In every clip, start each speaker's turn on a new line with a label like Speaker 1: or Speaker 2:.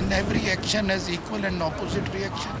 Speaker 1: And every action has equal and opposite reaction.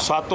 Speaker 2: 7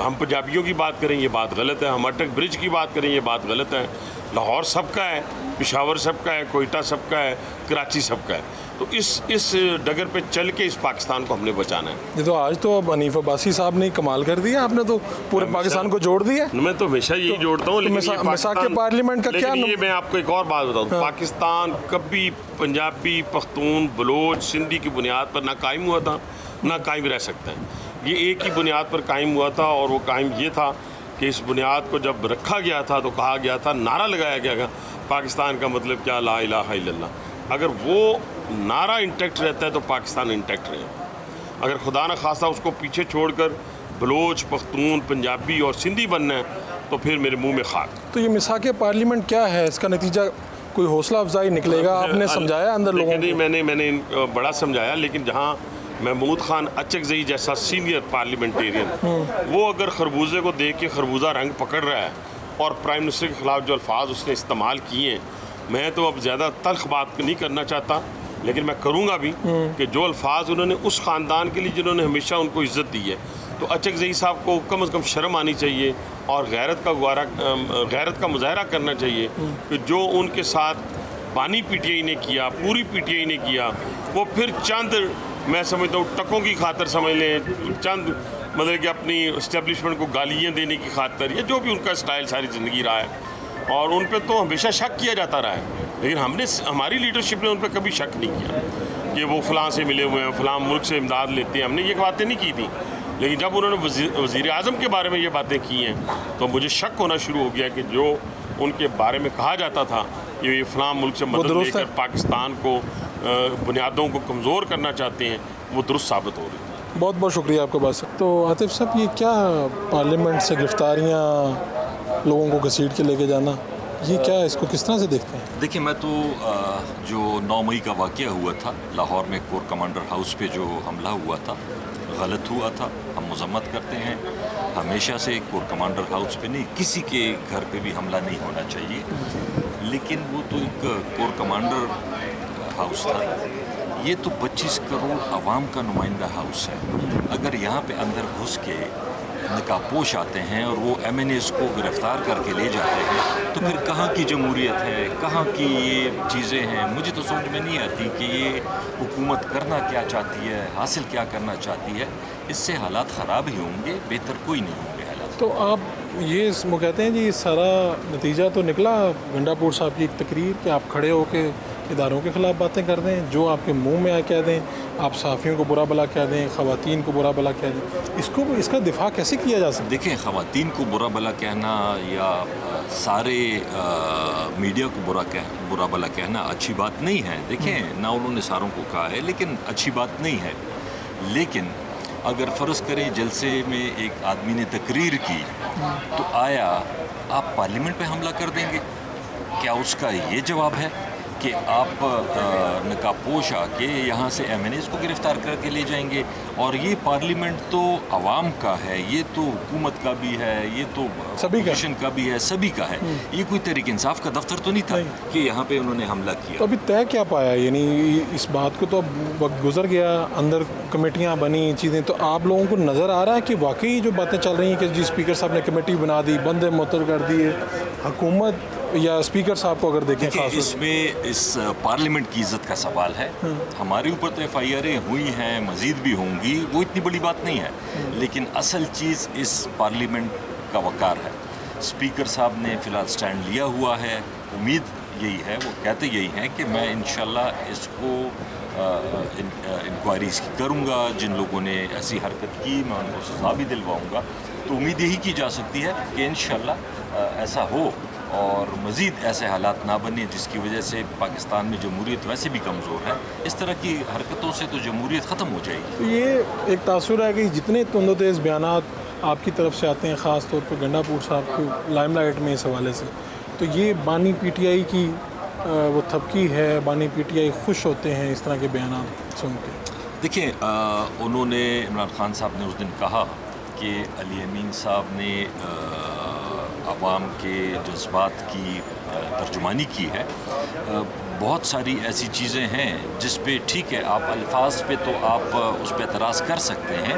Speaker 2: ہم پنجابیوں کی بات کریں یہ بات غلط ہے, ہم اٹک برج کی بات کریں یہ بات غلط ہے. لاہور سب کا ہے, پشاور سب کا ہے, کوئٹہ سب کا ہے, کراچی سب کا ہے. تو اس ڈگر پہ چل کے اس پاکستان کو ہم نے بچانا ہے.
Speaker 3: یہ تو آج تو اب حنیف عباسی صاحب نے کمال کر دیا, آپ نے تو پورے پاکستان کو جوڑ دیا.
Speaker 2: میں تو ہمیشہ یہی جوڑتا ہوں, لیکن یہ
Speaker 3: مساق پارلیمنٹ کا کیا,
Speaker 2: لیکن یہ میں آپ کو ایک اور بات بتاؤں, پاکستان کبھی پنجابی, پختون, بلوچ, سندھی کی بنیاد پر نہ قائم ہوا تھا نہ قائم رہ سکتا ہے. یہ ایک ہی بنیاد پر قائم ہوا تھا, اور وہ قائم یہ تھا کہ اس بنیاد کو جب رکھا گیا تھا تو کہا گیا تھا, نعرہ لگایا گیا پاکستان کا مطلب کیا, لا الہ الا اللہ. اگر وہ نعرہ انٹیکٹ رہتا ہے تو پاکستان انٹیکٹ رہے. اگر خدا نہ خواستہ اس کو پیچھے چھوڑ کر بلوچ, پختون, پنجابی اور سندھی بننا ہے تو پھر میرے منہ میں خاک.
Speaker 3: تو یہ مساق پارلیمنٹ کیا ہے, اس کا نتیجہ کوئی حوصلہ افزائی نکلے گا؟ آپ نے سمجھایا اندر لوگوں کو؟
Speaker 2: میں نے بڑا سمجھایا, لیکن جہاں محمود خان اچکزئی جیسا سینئر پارلیمنٹیرین وہ اگر خربوزے کو دیکھ کے خربوزہ رنگ پکڑ رہا ہے اور پرائم منسٹر کے خلاف جو الفاظ اس نے استعمال کیے ہیں, میں تو اب زیادہ تلخ بات نہیں کرنا چاہتا, لیکن میں کروں گا بھی کہ جو الفاظ انہوں نے اس خاندان کے لیے جنہوں نے ہمیشہ ان کو عزت دی ہے, تو اچکزئی صاحب کو کم از کم شرم آنی چاہیے اور غیرت کا مظاہرہ کرنا چاہیے کہ جو ان کے ساتھ بانی پی ٹی آئی نے کیا, پوری پی ٹی آئی نے کیا, وہ پھر چند, میں سمجھتا ہوں ٹکوں کی خاطر سمجھ لیں, چند مطلب کہ اپنی اسٹیبلشمنٹ کو گالیاں دینے کی خاطر, یا جو بھی ان کا اسٹائل ساری زندگی رہا ہے, اور ان پہ تو ہمیشہ شک کیا جاتا رہا ہے, لیکن ہماری لیڈرشپ نے ان پہ کبھی شک نہیں کیا کہ وہ فلاں سے ملے ہوئے ہیں, فلاں ملک سے امداد لیتے ہیں. ہم نے یہ باتیں نہیں کی تھیں, لیکن جب انہوں نے وزیر اعظم کے بارے میں یہ باتیں کی ہیں تو مجھے شک ہونا شروع ہو گیا کہ جو ان کے بارے میں کہا جاتا تھا کہ یہ فلاں ملک سے مدد لے کر پاکستان کو بنیادوں کو کمزور کرنا چاہتے ہیں, وہ درست ثابت ہو رہی ہے.
Speaker 3: بہت بہت شکریہ آپ کے پاس. تو عاطف صاحب, یہ کیا پارلیمنٹ سے گرفتاریاں, لوگوں کو گھسیٹ کے لے کے جانا, یہ کیا ہے, اس کو کس طرح سے دیکھتے ہیں؟
Speaker 4: دیکھیں, میں تو جو 9 مئی کا واقعہ ہوا تھا لاہور میں کور کمانڈر ہاؤس پہ جو حملہ ہوا تھا, غلط ہوا تھا, ہم مذمت کرتے ہیں. ہمیشہ سے کور کمانڈر ہاؤس پہ نہیں, کسی کے گھر پہ بھی حملہ نہیں ہونا چاہیے, لیکن وہ تو ایک کور کمانڈر ہاؤس تھا, یہ تو 25 کروڑ عوام کا نمائندہ ہاؤس ہے. اگر یہاں پہ اندر گھس کے نقاب پوش آتے ہیں اور وہ ایم این ایز کو گرفتار کر کے لے جاتے ہیں, تو پھر کہاں کی جمہوریت ہے, کہاں کی یہ چیزیں ہیں؟ مجھے تو سمجھ میں نہیں آتی کہ یہ حکومت کرنا کیا چاہتی ہے, حاصل کیا کرنا چاہتی ہے. اس سے حالات خراب ہی ہوں گے, بہتر کوئی نہیں ہوں گے حالات.
Speaker 3: تو آپ یہ وہ کہتے ہیں جی, یہ سارا نتیجہ تو نکلا گنڈا پور صاحب کی ایک تقریر کہ آپ کھڑے ہو کے اداروں کے خلاف باتیں کر دیں, جو آپ کے منہ میں آ کہہ دیں, آپ صحافیوں کو برا بلا کہہ دیں, خواتین کو برا بلا کہہ دیں, اس کا دفاع کیسے کیا جا سکتا؟
Speaker 4: دیکھیں, خواتین کو برا بلا کہنا یا سارے میڈیا کو برا بلا کہنا اچھی بات نہیں ہے. دیکھیں, نہ انہوں نے ساروں کو کہا ہے, لیکن اچھی بات نہیں ہے. لیکن اگر فرض کریں جلسے میں ایک آدمی نے تقریر کی, تو آیا آپ پارلیمنٹ پہ حملہ کر دیں گے؟ کیا اس کا یہ جواب ہے کہ آپ نقاب پوش آ کے یہاں سے ایم این ایز کو گرفتار کر کے لے جائیں گے؟ اور یہ پارلیمنٹ تو عوام کا ہے, یہ تو حکومت کا بھی ہے, یہ تو اپوزیشن کا بھی ہے, سبھی کا ہے. یہ کوئی تحریک انصاف کا دفتر تو نہیں تھا کہ یہاں پہ انہوں نے حملہ کیا.
Speaker 3: تو ابھی طے کیا پایا, یعنی اس بات کو تو اب وقت گزر گیا, اندر کمیٹیاں بنی, چیزیں, تو آپ لوگوں کو نظر آ رہا ہے کہ واقعی جو باتیں چل رہی ہیں کہ جی اسپیکر صاحب نے کمیٹی بنا دی, بندے معطل کر دیے, حکومت یا اسپیکر صاحب کو اگر دیکھیں خاص
Speaker 4: اس میں اس پارلیمنٹ کی عزت کا سوال ہے. ہمارے اوپر تو ایف آئی آریں ہوئی ہیں, مزید بھی ہوں گی, وہ اتنی بڑی بات نہیں ہے, لیکن اصل چیز اس پارلیمنٹ کا وقار ہے. اسپیکر صاحب نے فی الحال سٹینڈ لیا ہوا ہے, امید یہی ہے, وہ کہتے یہی ہیں کہ میں انشاءاللہ اس کو انکوائریز کروں گا, جن لوگوں نے ایسی حرکت کی میں ان کو سزا بھی دلواؤں گا. تو امید یہی کی جا سکتی ہے کہ انشاءاللہ ایسا ہو اور مزید ایسے حالات نہ بنے جس کی وجہ سے پاکستان میں جمہوریت ویسے بھی کمزور ہے. اس طرح کی حرکتوں سے تو جمہوریت ختم ہو جائے گی.
Speaker 3: یہ ایک تاثر ہے کہ جتنے تند و تیز بیانات آپ کی طرف سے آتے ہیں, خاص طور پہ گنڈا پور صاحب کو لائم لائٹ میں اس حوالے سے, تو یہ بانی پی ٹی آئی کی وہ تھپکی ہے, بانی پی ٹی آئی خوش ہوتے ہیں اس طرح کے بیانات سن کے.
Speaker 4: دیکھیں, انہوں نے, عمران خان صاحب نے اس دن کہا کہ علی امین صاحب نے عوام کے جذبات کی ترجمانی کی ہے. بہت ساری ایسی چیزیں ہیں جس پہ ٹھیک ہے آپ الفاظ پہ تو آپ اس پہ اعتراض کر سکتے ہیں،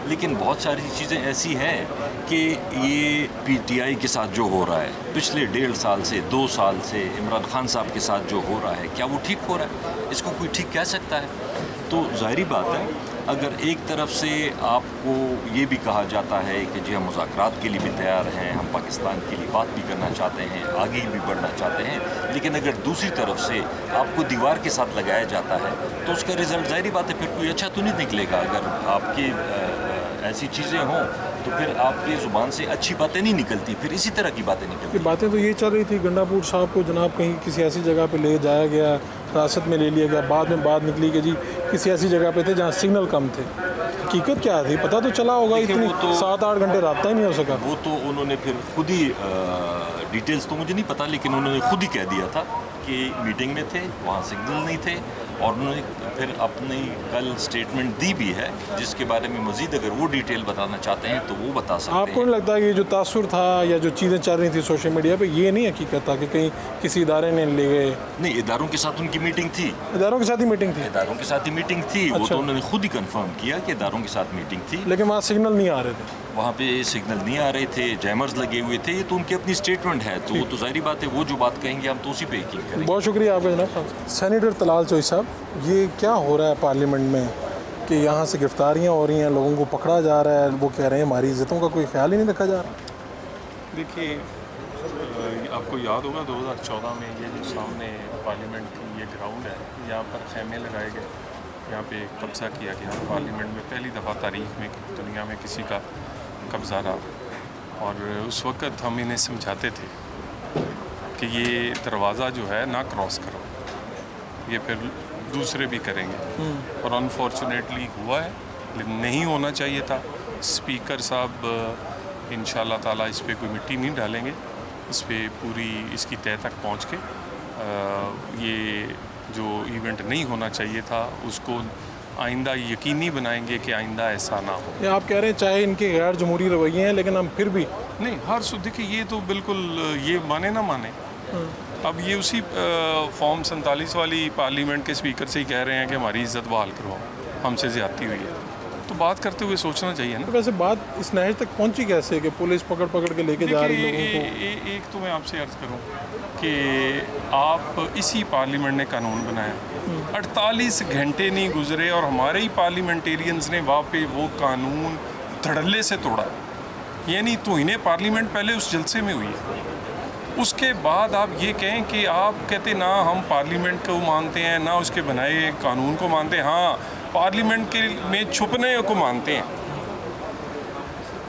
Speaker 4: لیکن بہت ساری چیزیں ایسی ہیں کہ یہ پی ٹی آئی کے ساتھ جو ہو رہا ہے پچھلے 1.5 سال سے 2 سال سے عمران خان صاحب کے ساتھ جو ہو رہا ہے، کیا وہ ٹھیک ہو رہا ہے؟ اس کو کوئی ٹھیک کہہ سکتا ہے؟ تو ظاہری بات ہے اگر ایک طرف سے آپ کو یہ بھی کہا جاتا ہے کہ جی ہم مذاکرات کے لیے بھی تیار ہیں، ہم پاکستان کے لیے بات بھی کرنا چاہتے ہیں، آگے بھی بڑھنا چاہتے ہیں، لیکن اگر دوسری طرف سے آپ کو دیوار کے ساتھ لگایا جاتا ہے تو اس کا رزلٹ ظاہری بات ہے پھر کوئی اچھا تو نہیں نکلے گا۔ اگر آپ کی ایسی چیزیں ہوں تو پھر آپ کی زبان سے اچھی باتیں نہیں نکلتی، پھر اسی طرح کی باتیں نکلتی۔
Speaker 3: باتیں تو یہ چل رہی تھی گنڈاپور صاحب کو جناب کہیں کسی ایسی جگہ پہ لے جایا گیا، حراست میں لے لیا گیا، بعد میں بات نکلی کہ جی کسی ایسی جگہ پہ تھے جہاں سگنل کم تھے۔ حقیقت کیا تھی پتہ تو چلا ہوگا، اتنی 7-8 گھنٹے رابطہ ہی نہیں ہو سکا۔
Speaker 4: وہ تو انہوں نے پھر خود ہی ڈیٹیلز تو مجھے نہیں پتہ، لیکن انہوں نے خود ہی کہہ دیا تھا کہ میٹنگ میں تھے، وہاں سگنل نہیں تھے، اور انہوں نے پھر اپنی کل سٹیٹمنٹ دی بھی ہے جس کے بارے میں مزید اگر وہ ڈیٹیل بتانا چاہتے ہیں تو وہ بتا سکتے ہیں۔
Speaker 3: آپ کو نہیں لگتا کہ یہ جو تاثر تھا یا جو چیزیں چل رہی تھیں سوشل میڈیا پہ، یہ نہیں حقیقت تھا کہ کہیں کسی ادارے نے لے گئے؟
Speaker 4: نہیں، اداروں کے ساتھ ان کی میٹنگ تھی،
Speaker 3: اداروں کے ساتھ ہی میٹنگ تھی،
Speaker 4: اداروں کے ساتھ ہی میٹنگ تھی، وہ تو انہوں نے خود ہی کنفرم کیا کہ اداروں کے ساتھ میٹنگ تھی،
Speaker 3: لیکن وہاں سگنل نہیں آ رہے تھے،
Speaker 4: وہاں پہ سگنل نہیں آ رہے تھے، جیمرز لگے ہوئے تھے، یہ تو ان کی اپنی سٹیٹمنٹ ہے، تو وہ تو ظاہری بات ہے وہ جو بات کہیں گے ہم تو اسی پہ یقین کریں گے۔
Speaker 3: بہت شکریہ آپ کا جناب۔ سینیٹر طلال چوئی صاحب، یہ کیا ہو رہا ہے پارلیمنٹ میں کہ یہاں سے گرفتاریاں ہو رہی ہیں، لوگوں کو پکڑا جا رہا ہے، وہ کہہ رہے ہیں ہماری عزتوں کا کوئی خیال ہی نہیں رکھا جا رہا؟
Speaker 5: دیکھیے آپ کو یاد ہوگا 2014 میں یہ جو سامنے پارلیمنٹ کی یہ گراؤنڈ ہے، یہاں پر خیمے لگائے گئے، یہاں پہ قبضہ کیا گیا پارلیمنٹ میں، پہلی دفعہ تاریخ میں دنیا میں کسی کا قبضہ رہا، اور اس وقت ہم انہیں سمجھاتے تھے کہ یہ دروازہ جو ہے نہ کراس کرو، یہ پھر دوسرے بھی کریں گے، اور انفارچونیٹلی ہوا ہے، لیکن نہیں ہونا چاہیے تھا۔ اسپیکر صاحب انشاءاللہ تعالیٰ اس پہ کوئی مٹی نہیں ڈالیں گے، اس پہ پوری اس کی تہہ تک پہنچ کے یہ جو ایونٹ نہیں ہونا چاہیے تھا اس کو آئندہ یقینی بنائیں گے کہ آئندہ ایسا نہ ہو۔
Speaker 3: یہ آپ کہہ رہے ہیں چاہے ان کے غیر جمہوری رویے ہیں لیکن ہم پھر بھی
Speaker 5: نہیں، دیکھیے یہ تو بالکل یہ مانے نہ مانے، اب یہ اسی فارم 47 والی پارلیمنٹ کے اسپیکر سے ہی کہہ رہے ہیں کہ ہماری عزت بحال کرواؤ، ہم سے زیادتی ہوئی ہے، تو بات کرتے ہوئے سوچنا چاہیے نا۔
Speaker 3: ویسے بات اس نہج تک پہنچی کیسے کہ پولیس پکڑ کے لے کے جا رہی لوگوں کو؟
Speaker 5: ایک تو میں آپ سے عرض کروں کہ آپ اسی پارلیمنٹ نے قانون بنایا، 48 گھنٹے نہیں گزرے اور ہمارے ہی پارلیمنٹیرینز نے وہاں پہ وہ قانون دھڑلے سے توڑا، یعنی توہین پارلیمنٹ پہلے اس جلسے میں ہوئی ہے، اس کے بعد آپ یہ کہیں کہ آپ کہتے نہ ہم پارلیمنٹ کو مانتے ہیں نہ اس کے بنائے قانون کو مانتے ہیں، ہاں پارلیمنٹ کے میں چھپنے کو مانتے ہیں،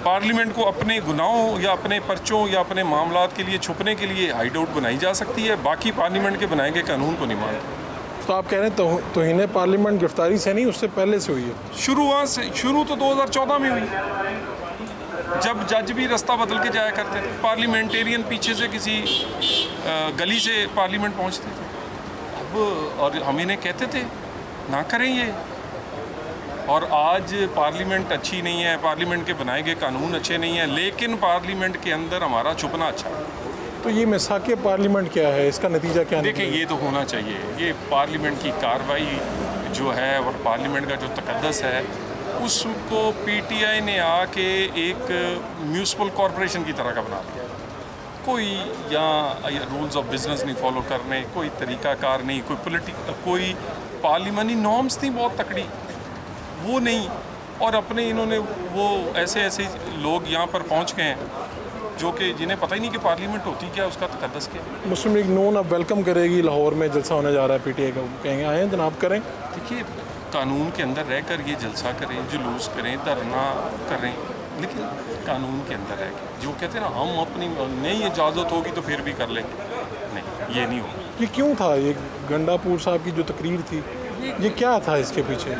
Speaker 5: پارلیمنٹ کو اپنے گناہوں یا اپنے پرچوں یا اپنے معاملات کے لیے چھپنے کے لیے ہائیڈ آؤٹ بنائی جا سکتی ہے، باقی پارلیمنٹ کے بنائے گئے قانون کو نہیں مانتے۔
Speaker 3: تو آپ کہہ رہے ہیں توہین پارلیمنٹ گرفتاری سے نہیں، اس سے پہلے سے ہوئی ہے؟
Speaker 5: شروع تو 2014 میں ہوئی، جب جج بھی رستہ بدل کے جایا کرتے تھے، پارلیمنٹیرین پیچھے سے کسی گلی سے پارلیمنٹ پہنچتے تھے، اب اور ہم انہیں کہتے تھے نہ کریں یہ، اور آج پارلیمنٹ اچھی نہیں ہے، پارلیمنٹ کے بنائے گئے قانون اچھے نہیں ہیں، لیکن پارلیمنٹ کے اندر ہمارا چھپنا اچھا ہے۔
Speaker 3: تو یہ مساق پارلیمنٹ کیا ہے، اس کا نتیجہ کیا
Speaker 5: دیکھیں یہ تو ہونا چاہیے، یہ پارلیمنٹ کی کارروائی جو ہے اور پارلیمنٹ کا جو تقدس ہے اس کو پی ٹی آئی نے آ کے ایک میونسپل کارپوریشن کی طرح کا بنا دیا، کوئی یہاں رولز آف بزنس نہیں فالو کرنے، کوئی طریقہ کار نہیں، کوئی پارلیمانی نارمز تھیں بہت تکڑی، وہ نہیں، اور اپنے انہوں نے وہ ایسے لوگ یہاں پر پہنچ گئے ہیں جو کہ جنہیں پتہ ہی نہیں کہ پارلیمنٹ ہوتی کیا، اس کا تقدس کیا۔
Speaker 3: مسلم لیگ نون اب ویلکم کرے گی، لاہور میں جلسہ ہونے جا رہا ہے پی ٹی آئی کا، کہیں گے آئیں جناب کریں؟
Speaker 5: دیکھیے قانون کے اندر رہ کر یہ جلسہ کریں، جلوس کریں، دھرنا کریں، لیکن قانون کے اندر رہ کے جو کہتے ہیں نا ہم اپنی نہیں اجازت ہوگی تو پھر بھی کر لیں گے، نہیں یہ نہیں ہوگا۔
Speaker 3: یہ کیوں تھا؟ یہ گنڈاپور صاحب کی جو تقریر تھی یہ کیا تھا اس کے پیچھے؟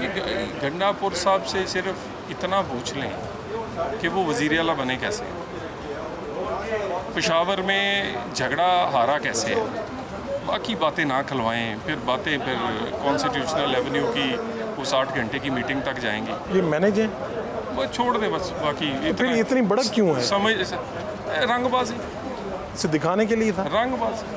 Speaker 5: گنڈاپور صاحب سے صرف اتنا پوچھ لیں کہ وہ وزیر اعلیٰ بنے کیسے، پشاور میں جھگڑا ہارا کیسے ہے، باقی باتیں نہ کھلوائیں، پھر کانسٹیٹیوشنل ایونیو کی وہ 60 گھنٹے کی میٹنگ تک جائیں گے،
Speaker 3: یہ مینیج ہے،
Speaker 5: وہ چھوڑ دیں بس، باقی
Speaker 3: پھر اتنی بڑک کیوں ہے؟
Speaker 5: سمجھ رنگ بازی
Speaker 3: اسے دکھانے کے لیے تھا؟
Speaker 5: رنگ بازی۔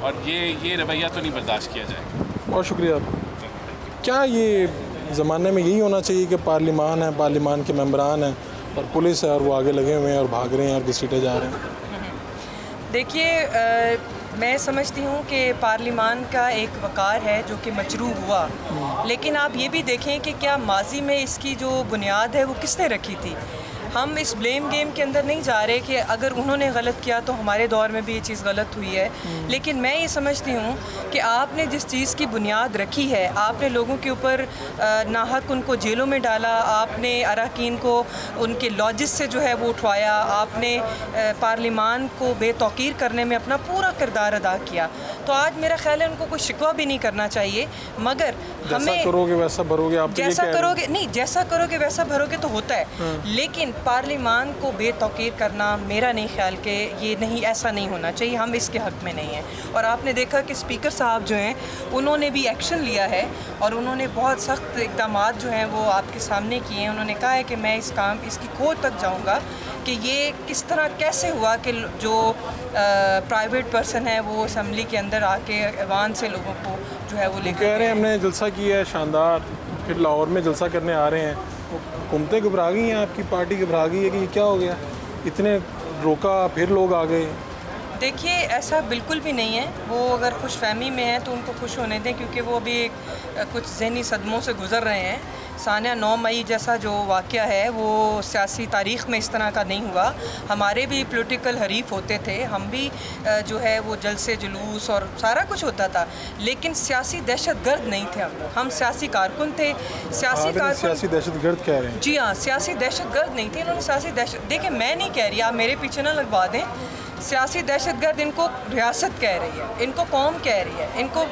Speaker 6: اور یہ رویہ تو نہیں برداشت کیا جائے گا.
Speaker 3: بہت شکریہ آپ. کیا یہ زمانے میں یہی ہونا چاہیے کہ پارلیمان ہے, پارلیمان کے ممبران ہیں اور پولیس ہے اور وہ آگے لگے ہوئے ہیں اور بھاگ رہے ہیں اور گھسیٹے جا رہے ہیں؟
Speaker 7: دیکھیے میں سمجھتی ہوں کہ پارلیمان کا ایک وقار ہے جو کہ مجروح ہوا, لیکن آپ یہ بھی دیکھیں کہ کیا ماضی میں اس کی جو بنیاد ہے وہ کس نے رکھی تھی. ہم اس بلیم گیم کے اندر نہیں جا رہے کہ اگر انہوں نے غلط کیا تو ہمارے دور میں بھی یہ چیز غلط ہوئی ہے, لیکن میں یہ سمجھتی ہوں کہ آپ نے جس چیز کی بنیاد رکھی ہے, آپ نے لوگوں کے اوپر ناحق ان کو جیلوں میں ڈالا, آپ نے اراکین کو ان کے لاجز سے جو ہے وہ اٹھوایا, آپ نے پارلیمان کو بے توقیر کرنے میں اپنا پورا کردار ادا کیا, تو آج میرا خیال ہے ان کو کوئی شکوہ بھی نہیں کرنا چاہیے. مگر ہمیں
Speaker 3: جیسا کرو گے ویسا بھرو گے, آپ
Speaker 7: جیسا کرو گے نہیں, جیسا کرو گے ویسا بھرو گے تو ہوتا ہے, لیکن پارلیمان کو بے توقیر کرنا میرا نہیں خیال کہ یہ نہیں, ایسا نہیں ہونا چاہیے. ہم اس کے حق میں نہیں ہیں. اور آپ نے دیکھا کہ اسپیکر صاحب جو ہیں انہوں نے بھی ایکشن لیا ہے اور انہوں نے بہت سخت اقدامات جو ہیں وہ آپ کے سامنے کیے ہیں. انہوں نے کہا ہے کہ میں اس کی کھوج تک جاؤں گا کہ یہ کس طرح کیسے ہوا کہ جو پرائیویٹ پرسن ہے وہ اسمبلی کے اندر آ کے ایوان سے لوگوں کو جو ہے وہ لے
Speaker 3: کہہ رہے ہیں ہم نے جلسہ کیا ہے شاندار, پھر لاہور میں جلسہ کرنے آ رہے ہیں. حکومتیں گھبرا گئی ہیں, آپ کی پارٹی گھبرا گئی ہے کہ یہ کیا ہو گیا, اتنے روکا پھر لوگ آ گئے.
Speaker 7: دیکھیے ایسا بالکل بھی نہیں ہے. وہ اگر خوش فہمی میں ہیں تو ان کو خوش ہونے دیں, کیونکہ وہ ابھی کچھ ذہنی صدموں سے گزر رہے ہیں. سانیہ 9 مئی جیسا جو واقعہ ہے وہ سیاسی تاریخ میں اس طرح کا نہیں ہوا. ہمارے بھی پولیٹیکل حریف ہوتے تھے, ہم بھی جو ہے وہ جلسے جلوس اور سارا کچھ ہوتا تھا, لیکن سیاسی دہشت گرد نہیں تھے ہم سیاسی کارکن تھے.
Speaker 3: سیاسی دہشت گرد کہہ رہے ہیں.
Speaker 7: جی ہاں, سیاسی دہشت گرد نہیں تھے. انہوں نے سیاسی دہشت, دیکھیں میں نہیں کہہ رہی, آپ میرے پیچھے نہ لگوا دیں. سیاسی دہشت گرد ان کو ریاست کہہ رہی ہے, ان کو قوم کہہ رہی ہے, ان کو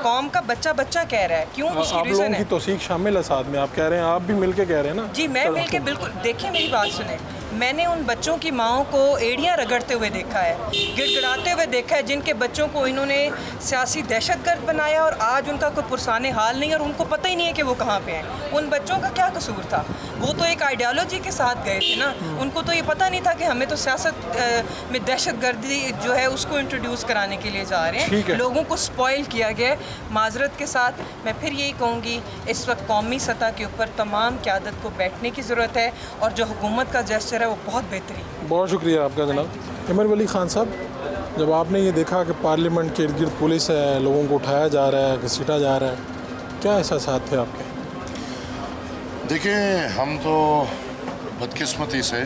Speaker 7: قوم کا بچہ کہہ رہا ہے. کیوں؟ اس کی ریزن ہے.
Speaker 3: آپ لوگوں کی توثیق شامل ہے ساتھ میں, آپ کہہ رہے ہیں, آپ بھی مل کے کہہ رہے ہیں نا.
Speaker 7: جی میں مل کے بالکل. دیکھیں میری بات سنیں, میں نے ان بچوں کی ماؤں کو ایڑیاں رگڑتے ہوئے دیکھا ہے, گڑ گڑاتے ہوئے دیکھا ہے, جن کے بچوں کو انہوں نے سیاسی دہشت گرد بنایا اور آج ان کا کوئی پرسان حال نہیں اور ان کو پتہ ہی نہیں ہے کہ وہ کہاں پہ ہیں. ان بچوں کا کیا قصور تھا؟ وہ تو ایک آئیڈیالوجی کے ساتھ گئے تھے نا. ان کو تو یہ پتہ نہیں تھا کہ ہمیں تو سیاست میں دہشت گردی جو ہے اس کو انٹروڈیوس کرانے کے لیے جا رہے ہیں. لوگوں کو سپوائل کیا گیا. معذرت کے ساتھ میں پھر یہی کہوں گی, اس وقت قومی سطح کے اوپر تمام قیادت کو بیٹھنے کی ضرورت ہے, اور جو حکومت کا جیسچر ہے وہ بہت بہترین.
Speaker 3: بہت شکریہ آپ کا جناب. عمر ولی خان صاحب, جب آپ نے یہ دیکھا کہ پارلیمنٹ کے ارد گرد پولیس ہے, لوگوں کو اٹھایا جا رہا ہے, گھسیٹا جا رہا ہے, کیا احساسات تھے آپ کے؟
Speaker 8: دیکھیں, ہم تو بدقسمتی سے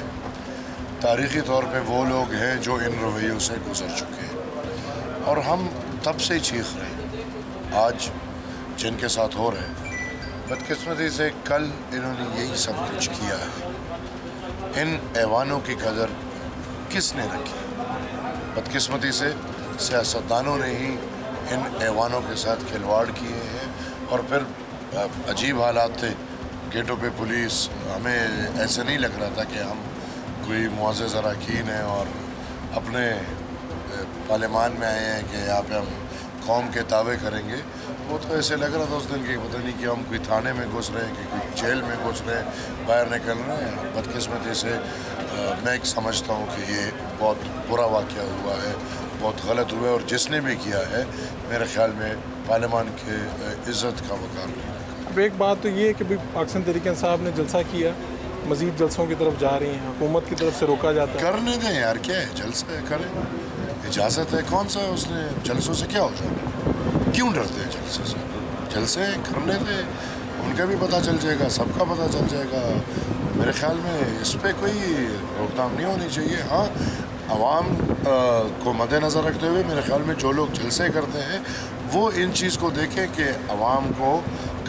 Speaker 8: تاریخی طور پہ وہ لوگ ہیں جو ان رویوں سے گزر چکے ہیں, اور ہم تب سے ہی چیخ رہے ہیں. آج جن کے ساتھ ہو رہے ہیں, بدقسمتی سے کل انہوں نے یہی سب کچھ کیا ہے. ان ایوانوں کی قدر کس نے رکھی؟ بدقسمتی سے سیاستدانوں نے ہی ان ایوانوں کے ساتھ کھلواڑ کیے ہیں, اور پھر عجیب حالات تھے. گیٹوں پہ پولیس, ہمیں ایسے نہیں لگ رہا تھا کہ ہم کوئی معزز اراکین ہیں اور اپنے پارلیمان میں آئے ہیں کہ یہاں پہ ہم قوم کے دعوے کریں گے. وہ تو ایسے لگ رہا تھا اس دن کہ پتہ نہیں کہ ہم کوئی تھانے میں گھس رہے ہیں, کہ کوئی جیل میں گھس رہے ہیں, باہر نکل رہے ہیں. بدقسمتی سے میں ایک سمجھتا ہوں کہ یہ بہت برا واقعہ ہوا ہے, بہت غلط ہوا ہے, اور جس نے بھی کیا ہے میرے خیال میں پارلیمان کے عزت کا وقار نہیں رکھا.
Speaker 3: اب ایک بات تو یہ ہے کہ پاکستان تحریک انصاف نے جلسہ کیا, مزید جلسوں کی طرف جا رہی ہیں, حکومت کی طرف سے روکا جاتا ہے.
Speaker 8: کرنے دیں یار, کیا ہے, جلسہ ہے, کریں, اجازت ہے. کون سا اس نے جلسوں سے کیا ہو جائے؟ کیوں ڈرتے ہیں جلسے سے؟ جلسے کرنے دیں, ان کا بھی پتہ چل جائے گا, سب کا پتہ چل جائے گا. میرے خیال میں اس پہ کوئی روک تھام نہیں ہونی چاہیے. ہاں, عوام کو مد نظر رکھتے ہوئے میرے خیال میں جو لوگ جلسے کرتے ہیں وہ ان چیز کو دیکھیں کہ عوام کو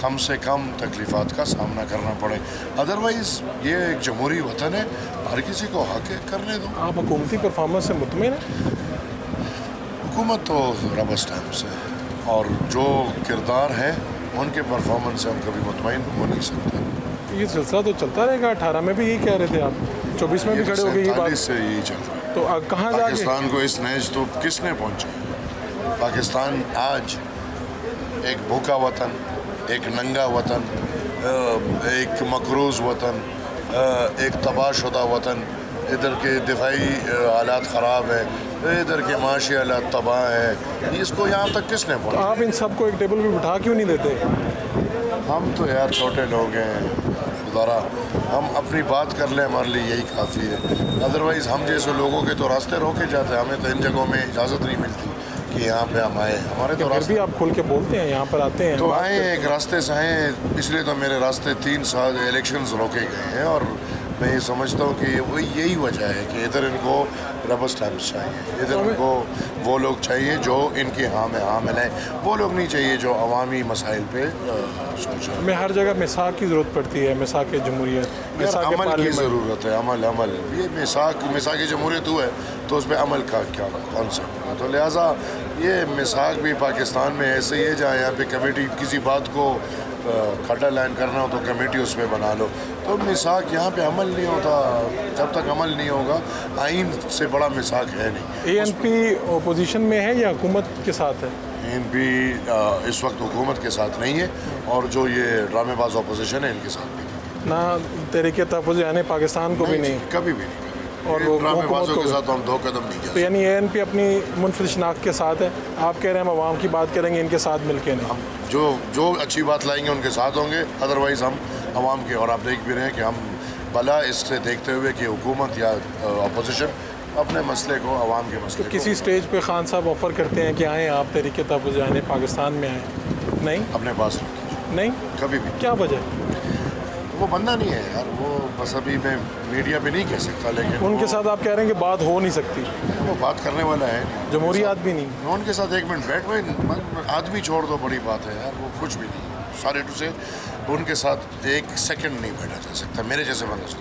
Speaker 8: کم سے کم تکلیفات کا سامنا کرنا پڑے. ادروائز یہ ایک جمہوری وطن ہے, ہر کسی کو حق ہے, کرنے دو.
Speaker 3: آپ حکومتی پرفارمنس سے مطمئن ہیں؟
Speaker 8: حکومت تو ربس ٹائم سے, اور جو کردار ہے ان کے پرفارمنس سے ہم کبھی مطمئن ہو نہیں سکتے.
Speaker 3: یہ سلسلہ تو چلتا رہے گا. 18 میں بھی یہی کہہ رہے تھے آپ, 24 میں بھی کھڑے ہو گئے. یہ بات
Speaker 8: سے یہی چل رہا ہے.
Speaker 3: تو کہاں جا کے
Speaker 8: پاکستان کو اس نیز تو کس نے پہنچا؟ پاکستان آج ایک بھوکا وطن, ایک ننگا وطن, ایک مقروض وطن, ایک تباہ شدہ وطن. ادھر کے دفاعی حالات خراب ہے, ادھر کے معاشی حالات تباہ ہیں، اس کو یہاں تک کس نے
Speaker 3: تو
Speaker 8: پہنچا؟
Speaker 3: آپ ان سب کو ایک ٹیبل پہ بٹھا کیوں نہیں دیتے؟
Speaker 8: ہم تو یار چھوٹے لوگ ہیں ذرا، ہم اپنی بات کر لیں ہمارے لیے یہی کافی ہے، ادروائز ہم جیسے لوگوں کے تو راستے روکے جاتے ہیں، ہمیں تو ان جگہوں میں اجازت نہیں ملتی کہ یہاں پہ ہم آئیں، ہمارے تو
Speaker 3: پھر
Speaker 8: راستے
Speaker 3: بھی آپ کھول کے بولتے ہیں یہاں پر آتے ہیں
Speaker 8: تو آئیں، ایک راستے سے آئیں، اس لیے تو میرے راستے 3 سال الیکشنز روکے گئے ہیں، اور میں یہ سمجھتا ہوں کہ وہ یہی وجہ ہے کہ ادھر ان کو ربر اسٹیمپس چاہیے، ادھر ان کو وہ لوگ چاہیے جو ان کے ہاں میں ہاں ملائیں، وہ لوگ نہیں چاہیے جو عوامی مسائل پہ سوچیں۔
Speaker 3: ہمیں ہر جگہ میثاق کی ضرورت پڑتی ہے، میثاق جمہوریت، میثاق
Speaker 8: عمل کی
Speaker 3: پارلیمنٹ۔
Speaker 8: ضرورت ہے، عمل یہ میثاق جمہوریت ہوا ہے تو اس پہ عمل کا کیا کون سا ہوگا؟ تو لہٰذا یہ میثاق بھی پاکستان میں ایسے ہی ہے جہاں یہاں پہ کمیٹی کسی بات کو کھٹا لائن کرنا ہو تو کمیٹی اس پہ بنا لو، تو میثاق یہاں پہ عمل نہیں ہوتا، جب تک عمل نہیں ہوگا آئین سے بڑا میثاق ہے نہیں۔
Speaker 3: ANP اپوزیشن میں ہے یا حکومت کے ساتھ ہے؟
Speaker 8: ANP اس وقت حکومت کے ساتھ نہیں ہے، اور جو یہ ڈرامے باز اپوزیشن ہے ان کے ساتھ بھی نہیں،
Speaker 3: نہ تحریک تحفظ یعنی پاکستان کو بھی نہیں،
Speaker 8: کبھی بھی نہیں،
Speaker 3: اور
Speaker 8: یہ
Speaker 3: وہ
Speaker 8: ڈرامے
Speaker 3: حکومت
Speaker 8: بازوں
Speaker 3: کو
Speaker 8: کے ساتھ ہم 2 قدم نہیں
Speaker 3: تو
Speaker 8: جا
Speaker 3: یعنی ANP اپنی منفرد شناخت کے ساتھ ہے، آپ کہہ رہے ہیں ہم عوام کی بات کریں گے ان کے ساتھ مل کے نہیں؟
Speaker 8: ہم جو اچھی بات لائیں گے ان کے ساتھ ہوں گے، ادروائز ہم عوام کے، اور آپ دیکھ بھی رہے ہیں کہ ہم بلا اس سے دیکھتے ہوئے کہ حکومت یا اپوزیشن اپنے مسئلے کو عوام کے مسئلے کو
Speaker 3: کسی سٹیج پہ خان صاحب آفر کرتے ہیں کہ آئیں آپ تحریک تحفظ یعنی پاکستان میں آئیں؟ نہیں
Speaker 8: اپنے پاس رکھیں،
Speaker 3: نہیں،
Speaker 8: کبھی بھی
Speaker 3: کیا وجہ؟
Speaker 8: وہ بندہ نہیں ہے یار، وہ بس ابھی میں میڈیا پہ نہیں کہہ سکتا، لیکن
Speaker 3: ان کے ساتھ آپ کہہ رہے ہیں کہ بات ہو نہیں سکتی،
Speaker 8: وہ بات کرنے والا ہے نہیں،
Speaker 3: جمہوریات بھی نہیں؟
Speaker 8: میں ان کے ساتھ 1 منٹ بیٹھ میں آدمی چھوڑ دو، بڑی بات ہے یار، وہ کچھ بھی نہیں، سارے سے ان کے ساتھ 1 سیکنڈ نہیں بیٹھا جا سکتا، میرے جیسے بندہ سے۔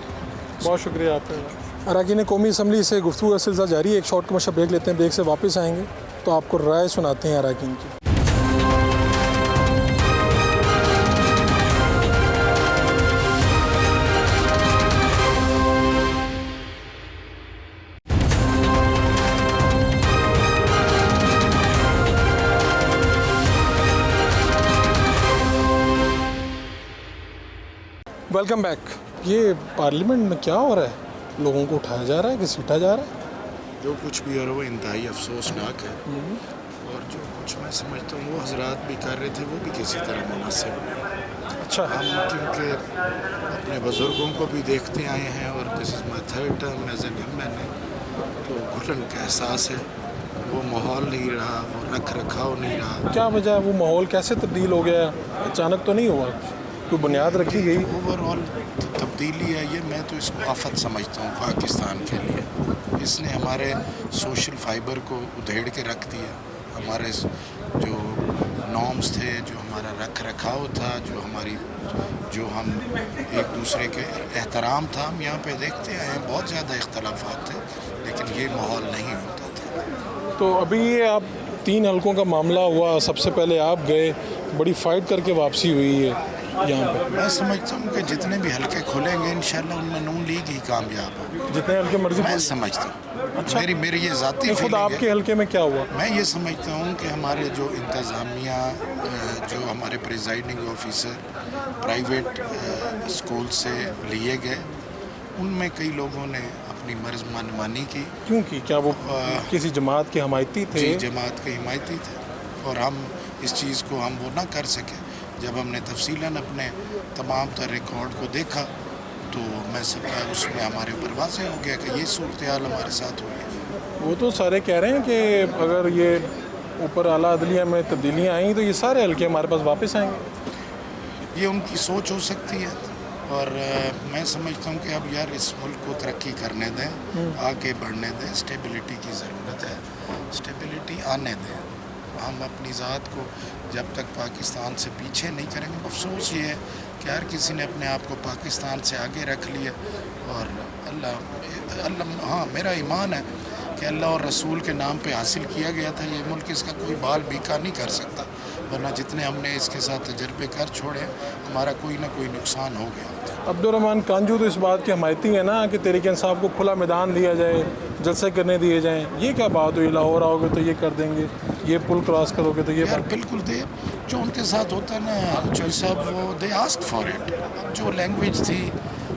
Speaker 3: بہت شکریہ آپ کا۔ اراکین قومی اسمبلی سے گفتگو کا سلسلہ جاری ہے، ایک شارٹ کمرشل بریک لیتے ہیں، بریک سے واپس آئیں گے تو آپ کو رائے سناتے ہیں اراکین کی۔ Welcome back. یہ پارلیمنٹ میں کیا ہو رہا ہے؟ لوگوں کو اٹھایا جا رہا ہے کہ سیٹا جا رہا ہے؟
Speaker 1: جو کچھ بھی ہو رہا ہے وہ انتہائی افسوسناک ہے، اور جو کچھ میں سمجھتا ہوں وہ حضرات بھی کر رہے تھے وہ بھی کسی طرح مناسب نہیں۔
Speaker 3: اچھا،
Speaker 1: ہم کیونکہ اپنے بزرگوں کو بھی دیکھتے آئے ہیں، اور this is my 3rd term as N M N A, تو گھٹن کا احساس ہے، وہ ماحول نہیں رہا، وہ رکھ رکھاؤ نہیں رہا۔
Speaker 3: کیا وجہ ہے؟ وہ ماحول کیسے تبدیل ہو گیا؟ اچانک تو نہیں ہوا، کوئی بنیاد رکھی گئی؟
Speaker 1: اوور آل تبدیلی ہے، یہ میں تو اس کو آفت سمجھتا ہوں پاکستان کے لیے۔ اس نے ہمارے سوشل فائبر کو ادھیڑ کے رکھ دیا، ہمارے جو نارمز تھے، جو ہمارا رکھ رکھاؤ تھا، جو ہم ایک دوسرے کے احترام تھا، ہم یہاں پہ دیکھتے آئے ہیں بہت زیادہ اختلافات تھے، لیکن یہ ماحول نہیں ہوتا تھا۔
Speaker 3: تو ابھی یہ آپ 3 حلقوں کا معاملہ ہوا، سب سے پہلے آپ گئے، بڑی فائٹ کر کے واپسی ہوئی ہے یہاں پہ۔
Speaker 1: میں سمجھتا ہوں کہ جتنے بھی حلقے کھولیں گے انشاءاللہ ان میں نون لیگ ہی کامیاب ہوگی،
Speaker 3: جتنے حلقے مرضی
Speaker 1: میں سمجھتا ہوں۔
Speaker 3: اچھا،
Speaker 1: میری یہ ذاتی
Speaker 3: خود
Speaker 1: فیلنگ
Speaker 3: آپ
Speaker 1: ہے۔
Speaker 3: کے حلقے میں کیا ہوا؟
Speaker 1: میں یہ سمجھتا ہوں کہ ہمارے جو انتظامیہ، جو ہمارے پریزائڈنگ آفیسر پرائیویٹ اسکول سے لیے گئے، ان میں کئی لوگوں نے اپنی مرض منمانی کی۔
Speaker 3: کیوں کی؟ کیا وہ کسی جماعت کے حمایتی تھے؟
Speaker 1: جی، جماعت کے حمایتی تھے، اور ہم اس چیز کو ہم وہ نہ کر سکے۔ جب ہم نے تفصیلاً اپنے تمام تر ریکارڈ کو دیکھا تو اس میں ہمارے اوپر واضح ہو گیا کہ یہ صورتحال ہمارے ساتھ ہوئی ہے۔
Speaker 3: وہ تو سارے کہہ رہے ہیں کہ اگر یہ اوپر اعلیٰ عدلیہ میں تبدیلیاں آئیں تو یہ سارے حلقے ہمارے پاس واپس آئیں گے۔
Speaker 1: یہ ان کی سوچ ہو سکتی ہے، اور میں سمجھتا ہوں کہ اب یار اس ملک کو ترقی کرنے دیں، آگے بڑھنے دیں، اسٹیبلٹی کی ضرورت ہے، اسٹیبلٹی آنے دیں۔ ہم اپنی ذات کو جب تک پاکستان سے پیچھے نہیں کریں گے، افسوس یہ ہے کہ ہر کسی نے اپنے آپ کو پاکستان سے آگے رکھ لیا، اور اللہ ہاں میرا ایمان ہے کہ اللہ اور رسول کے نام پہ حاصل کیا گیا تھا یہ ملک، اس کا کوئی بال بیکا نہیں کر سکتا، ورنہ جتنے ہم نے اس کے ساتھ تجربے کر چھوڑے ہمارا کوئی نہ کوئی نقصان ہو گیا ہوتا۔
Speaker 3: عبدالرحمن کانجو تو اس بات کے حمایتی ہیں نا کہ تحریک انصاف کو کھلا میدان دیا جائے، جلسے کرنے دیے جائیں، یہ کیا بات ہوئی؟ لاہور آؤ گے تو یہ کر دیں گے، یہ پل کراس کرو گے تو یہ
Speaker 1: یار بالکل جو ان کے ساتھ ہوتا ہے نا چوئی صاحب، وہ دے آسک فار اٹ۔ جو لینگویج تھی